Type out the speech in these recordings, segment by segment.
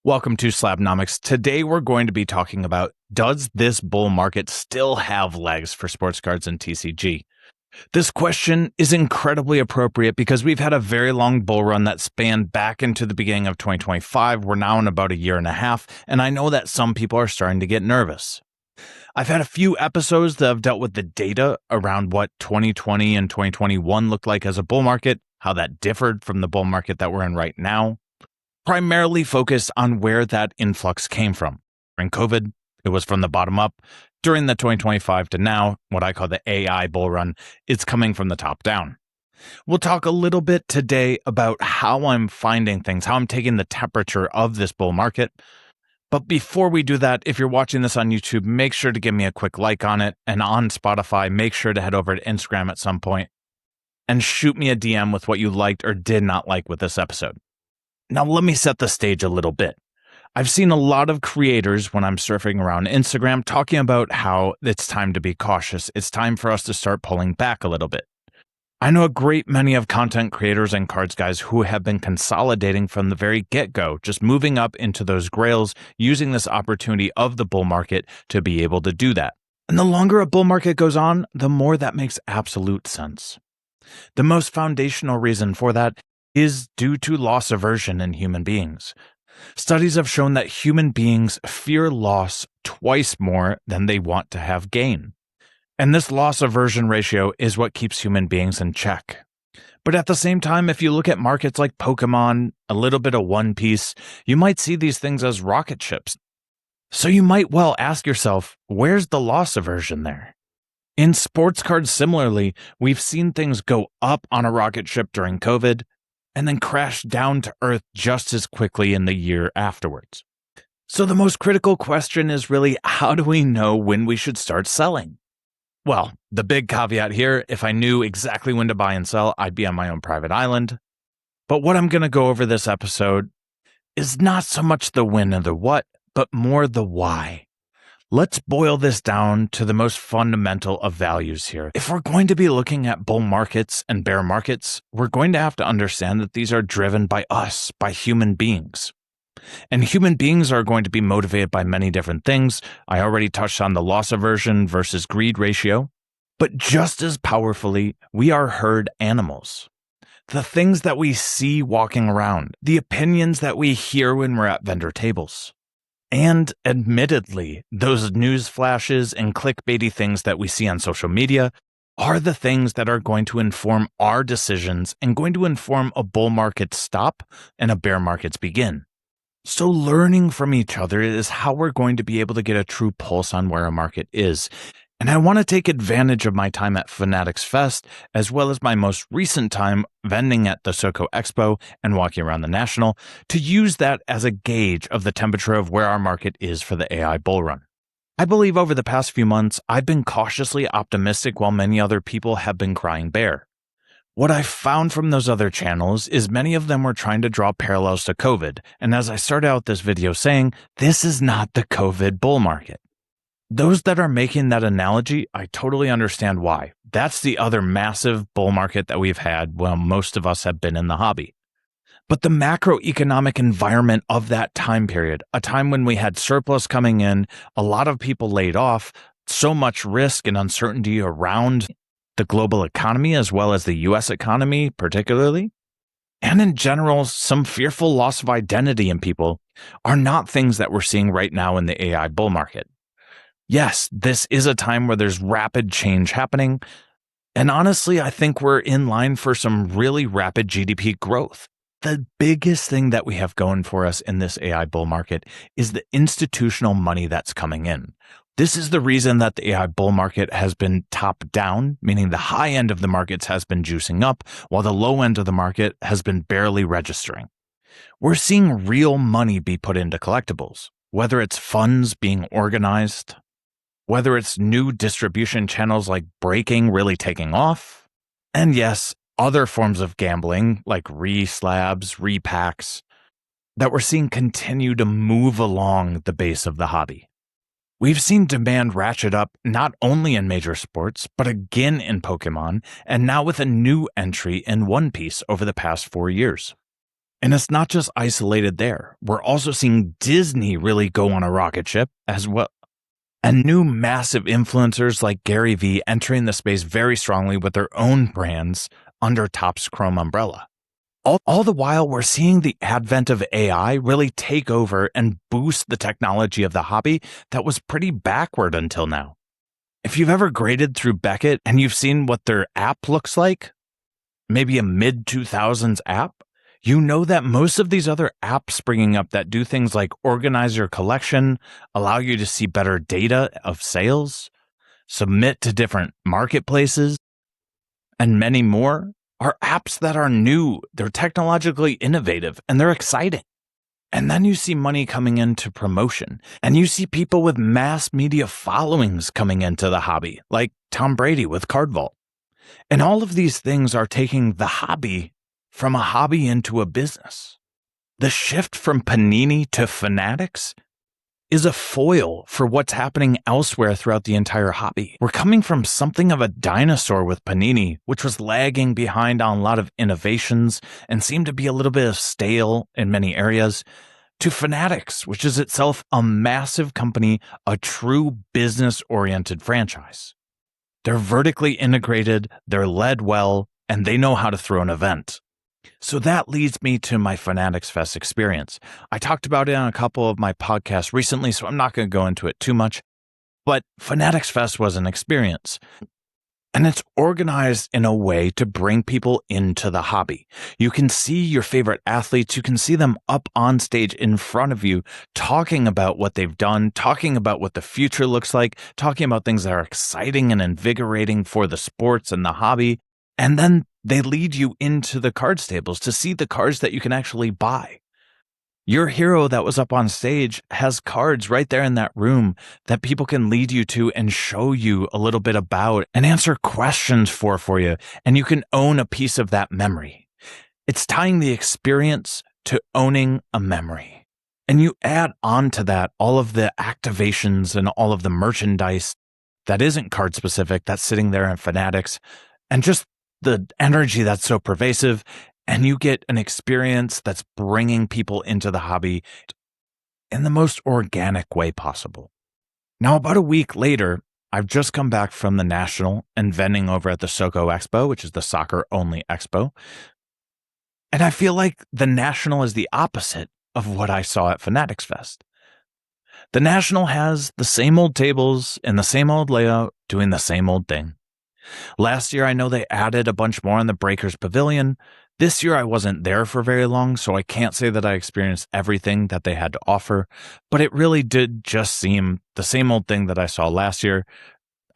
Welcome to Slabnomics. Today we're going to be talking about, does this bull market still have legs for sports cards and TCG? This question is incredibly appropriate because we've had a very long bull run that spanned back into the beginning of 2025. We're now in about a year and a half, and I know that some people are starting to get nervous. I've had a few episodes that have dealt with the data around what 2020 and 2021 looked like as a bull market, how that differed from the bull market that we're in right now. Primarily focused on where that influx came from. During COVID, it was from the bottom up. During the 2025 to now, what I call the AI bull run, it's coming from the top down. We'll talk a little bit today about how I'm finding things, how I'm taking the temperature of this bull market. But before we do that, if you're watching this on YouTube, make sure to give me a quick like on it. And on Spotify, make sure to head over to Instagram at some point and shoot me a DM with what you liked or did not like with this episode. Now, let me set the stage a little bit. I've seen a lot of creators when I'm surfing around Instagram talking about how it's time to be cautious. It's time for us to start pulling back a little bit. I know a great many of content creators and cards guys who have been consolidating from the very get-go, just moving up into those grails, using this opportunity of the bull market to be able to do that. And the longer a bull market goes on, the more that makes absolute sense. The most foundational reason for that is due to loss aversion in human beings. Studies have shown that human beings fear loss twice more than they want to have gain. And this loss aversion ratio is what keeps human beings in check. But at the same time, if you look at markets like Pokemon, a little bit of One Piece, you might see these things as rocket ships. So you might well ask yourself, where's the loss aversion there? In sports cards, similarly, we've seen things go up on a rocket ship during COVID, and then crash down to earth just as quickly in the year afterwards. So the most critical question is really, how do we know when we should start selling? Well, the big caveat here, if I knew exactly when to buy and sell, I'd be on my own private island. But what I'm going to go over this episode is not so much the when and the what, but more the why. Let's boil this down to the most fundamental of values here. If we're going to be looking at bull markets and bear markets, we're going to have to understand that these are driven by us, by human beings. And human beings are going to be motivated by many different things. I already touched on the loss aversion versus greed ratio. But just as powerfully, we are herd animals. The things that we see walking around, the opinions that we hear when we're at vendor tables. And admittedly, those news flashes and clickbaity things that we see on social media are the things that are going to inform our decisions and going to inform a bull market's stop and a bear market's begin. So learning from each other is how we're going to be able to get a true pulse on where a market is. And I want to take advantage of my time at Fanatics Fest, as well as my most recent time vending at the SoCo Expo and walking around the National, to use that as a gauge of the temperature of where our market is for the AI bull run. I believe over the past few months, I've been cautiously optimistic while many other people have been crying bear. What I found from those other channels is many of them were trying to draw parallels to COVID, and as I started out this video saying, this is not the COVID bull market. Those that are making that analogy, I totally understand why. That's the other massive bull market that we've had while most of us have been in the hobby. But the macroeconomic environment of that time period, a time when we had surplus coming in, a lot of people laid off, so much risk and uncertainty around the global economy as well as the US economy particularly, and in general, some fearful loss of identity in people are not things that we're seeing right now in the AI bull market. Yes, this is a time where there's rapid change happening, and honestly, I think we're in line for some really rapid GDP growth. The biggest thing that we have going for us in this AI bull market is the institutional money that's coming in. This is the reason that the AI bull market has been top down, meaning the high end of the markets has been juicing up, while the low end of the market has been barely registering. We're seeing real money be put into collectibles, whether it's funds being organized, whether it's new distribution channels like breaking really taking off, and yes, other forms of gambling like re-slabs, repacks, that we're seeing continue to move along the base of the hobby. We've seen demand ratchet up not only in major sports, but again in Pokemon, and now with a new entry in One Piece over the past 4 years. And it's not just isolated there. We're also seeing Disney really go on a rocket ship as well. And new massive influencers like Gary Vee entering the space very strongly with their own brands under Topps Chrome umbrella. All the while, we're seeing the advent of AI really take over and boost the technology of the hobby that was pretty backward until now. If you've ever graded through Beckett and you've seen what their app looks like, maybe a mid-2000s app, you know that most of these other apps springing up that do things like organize your collection, allow you to see better data of sales, submit to different marketplaces, and many more are apps that are new, they're technologically innovative, and they're exciting. And then you see money coming into promotion, and you see people with mass media followings coming into the hobby, like Tom Brady with Card Vault. And all of these things are taking the hobby from a hobby into a business. The shift from Panini to Fanatics is a foil for what's happening elsewhere throughout the entire hobby. We're coming from something of a dinosaur with Panini, which was lagging behind on a lot of innovations and seemed to be a little bit stale in many areas, to Fanatics, which is itself a massive company, a true business-oriented franchise. They're vertically integrated, they're led well, and they know how to throw an event. So that leads me to my Fanatics Fest experience. I talked about it on a couple of my podcasts recently, so I'm not going to go into it too much. But Fanatics Fest was an experience. And it's organized in a way to bring people into the hobby. You can see your favorite athletes. You can see them up on stage in front of you, talking about what they've done, talking about what the future looks like, talking about things that are exciting and invigorating for the sports and the hobby. And then they lead you into the card stables to see the cards that you can actually buy. Your hero that was up on stage has cards right there in that room that people can lead you to and show you a little bit about and answer questions for you. And you can own a piece of that memory. It's tying the experience to owning a memory. And you add on to that all of the activations and all of the merchandise that isn't card specific that's sitting there in Fanatics, and just the energy that's so pervasive, and you get an experience that's bringing people into the hobby in the most organic way possible. Now, about a week later, I've just come back from the National and vending over at the SoCo Expo, which is the soccer-only expo. And I feel like the National is the opposite of what I saw at Fanatics Fest. The National has the same old tables and the same old layout doing the same old thing. Last year, I know they added a bunch more in the Breakers Pavilion. This year, I wasn't there for very long, so I can't say that I experienced everything that they had to offer, but it really did just seem the same old thing that I saw last year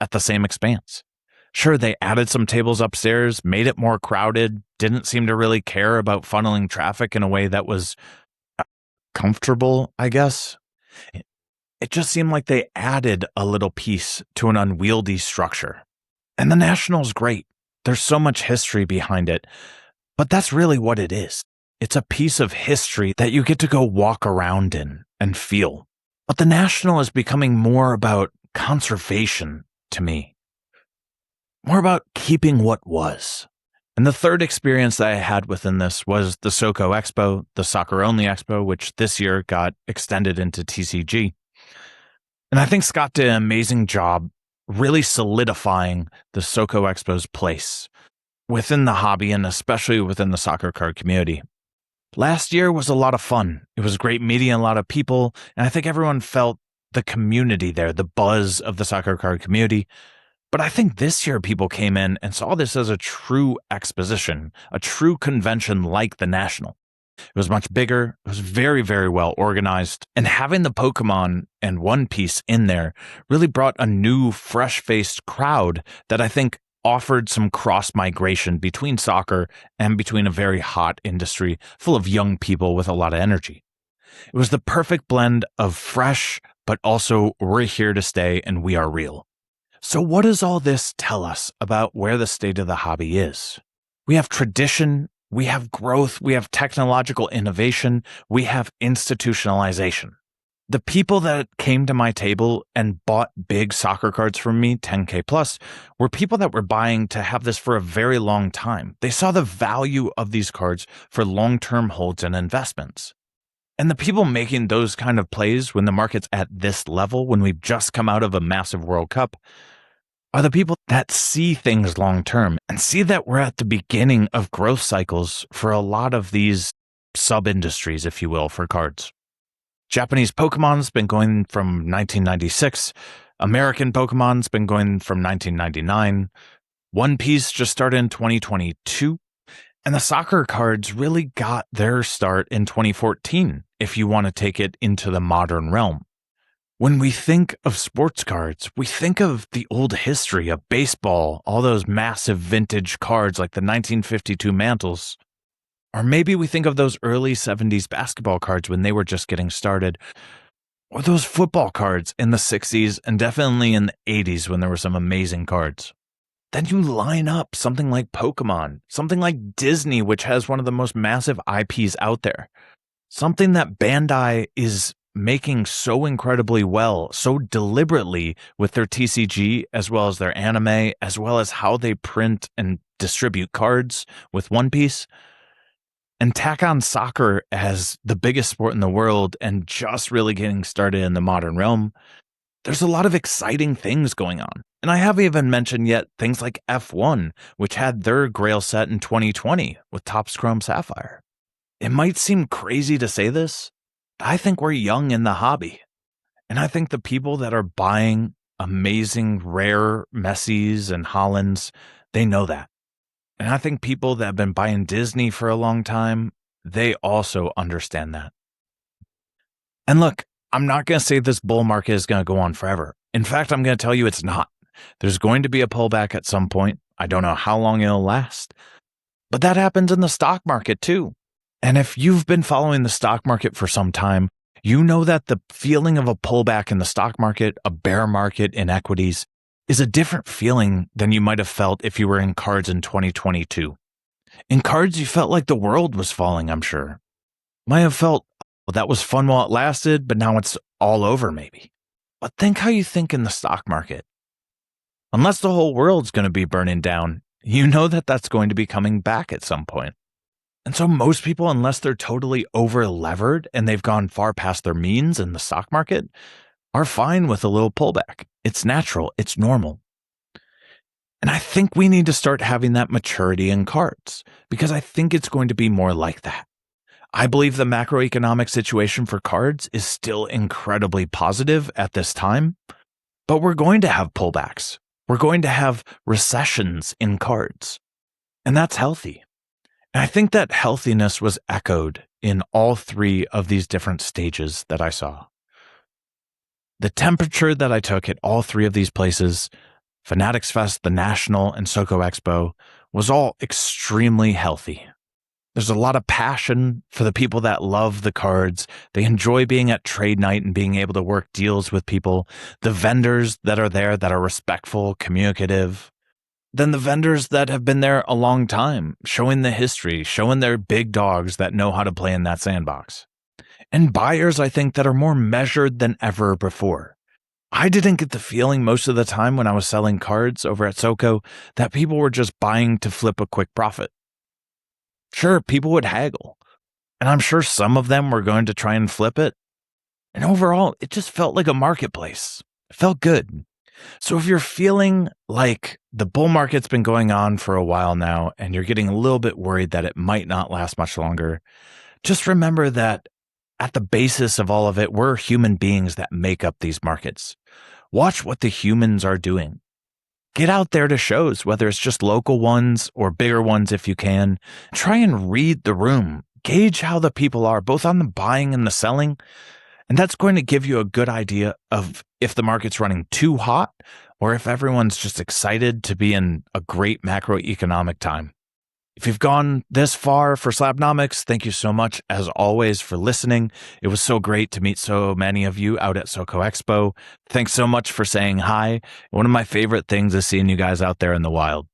at the same expanse. Sure, they added some tables upstairs, made it more crowded, didn't seem to really care about funneling traffic in a way that was comfortable, I guess. It just seemed like they added a little piece to an unwieldy structure. And the National's great. There's so much history behind it. But that's really what it is. It's a piece of history that you get to go walk around in and feel. But the National is becoming more about conservation to me. More about keeping what was. And the third experience that I had within this was the SoCo Expo, the soccer-only expo, which this year got extended into TCG. And I think Scott did an amazing job really solidifying the SoCo Expo's place within the hobby and especially within the soccer card community. Last year was a lot of fun. It was great meeting a lot of people, and I think everyone felt the community there, the buzz of the soccer card community. But I think this year people came in and saw this as a true exposition, a true convention like the National. It was much bigger. It was very, very well organized. And having the Pokemon and One Piece in there really brought a new, fresh-faced crowd that I think offered some cross-migration between soccer and between a very hot industry full of young people with a lot of energy. It was the perfect blend of fresh, but also we're here to stay and we are real. So what does all this tell us about where the state of the hobby is? We have tradition, we have growth, we have technological innovation, we have institutionalization. The people that came to my table and bought big soccer cards from me, 10K plus, were people that were buying to have this for a very long time. They saw the value of these cards for long-term holds and investments. And the people making those kind of plays when the market's at this level, when we've just come out of a massive World Cup, are the people that see things long-term and see that we're at the beginning of growth cycles for a lot of these sub-industries, if you will, for cards. Japanese Pokemon's been going from 1996. American Pokemon's been going from 1999. One Piece just started in 2022. And the soccer cards really got their start in 2014, if you want to take it into the modern realm. When we think of sports cards, we think of the old history of baseball, all those massive vintage cards like the 1952 Mantles. Or maybe we think of those early 70s basketball cards when they were just getting started. Or those football cards in the 60s and definitely in the 80s when there were some amazing cards. Then you line up something like Pokemon, something like Disney, which has one of the most massive IPs out there. Something that Bandai is making so incredibly well, so deliberately with their TCG, as well as their anime, as well as how they print and distribute cards with One Piece. And tack on soccer as the biggest sport in the world and just really getting started in the modern realm. There's a lot of exciting things going on. And I haven't even mentioned yet things like F1, which had their Grail set in 2020 with Topps Chrome Sapphire. It might seem crazy to say this, but I think we're young in the hobby. And I think the people that are buying amazing, rare Messis and Hollands, they know that. And I think people that have been buying Disney for a long time, they also understand that. And look, I'm not going to say this bull market is going to go on forever. In fact, I'm going to tell you it's not. There's going to be a pullback at some point. I don't know how long it'll last. But that happens in the stock market too. And if you've been following the stock market for some time, you know that the feeling of a pullback in the stock market, a bear market in equities, is a different feeling than you might have felt if you were in cards in 2022. In cards, you felt like the world was falling, I'm sure. Might have felt, well, that was fun while it lasted, but now it's all over maybe. But think how you think in the stock market. Unless the whole world's going to be burning down, you know that that's going to be coming back at some point. And so most people, unless they're totally over-levered and they've gone far past their means in the stock market, are fine with a little pullback. It's natural. It's normal. And I think we need to start having that maturity in cards because I think it's going to be more like that. I believe the macroeconomic situation for cards is still incredibly positive at this time, but we're going to have pullbacks. We're going to have recessions in cards, and that's healthy. And I think that healthiness was echoed in all three of these different stages that I saw. The temperature that I took at all three of these places, Fanatics Fest, the National, and SoCo Expo, was all extremely healthy. There's a lot of passion for the people that love the cards. They enjoy being at trade night and being able to work deals with people. The vendors that are there that are respectful, communicative. Then the vendors that have been there a long time, showing the history, showing their big dogs that know how to play in that sandbox. And buyers, I think, that are more measured than ever before. I didn't get the feeling most of the time when I was selling cards over at SoCo that people were just buying to flip a quick profit. Sure, people would haggle, and I'm sure some of them were going to try and flip it. And overall, it just felt like a marketplace. It felt good. So if you're feeling like the bull market's been going on for a while now, and you're getting a little bit worried that it might not last much longer, just remember that at the basis of all of it, we're human beings that make up these markets. Watch what the humans are doing. Get out there to shows, whether it's just local ones or bigger ones if you can. Try and read the room. Gauge how the people are, both on the buying and the selling. And that's going to give you a good idea of if the market's running too hot or if everyone's just excited to be in a great macroeconomic time. If you've gone this far for Slabnomics, thank you so much, as always, for listening. It was so great to meet so many of you out at SoCo Expo. Thanks so much for saying hi. One of my favorite things is seeing you guys out there in the wild.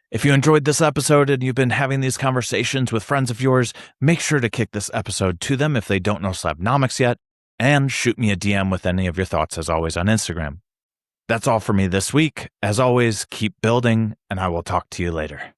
If you enjoyed this episode and you've been having these conversations with friends of yours, make sure to kick this episode to them if they don't know Slabnomics yet. and shoot me a DM with any of your thoughts as always on Instagram. That's all for me this week. As always, keep building, and I will talk to you later.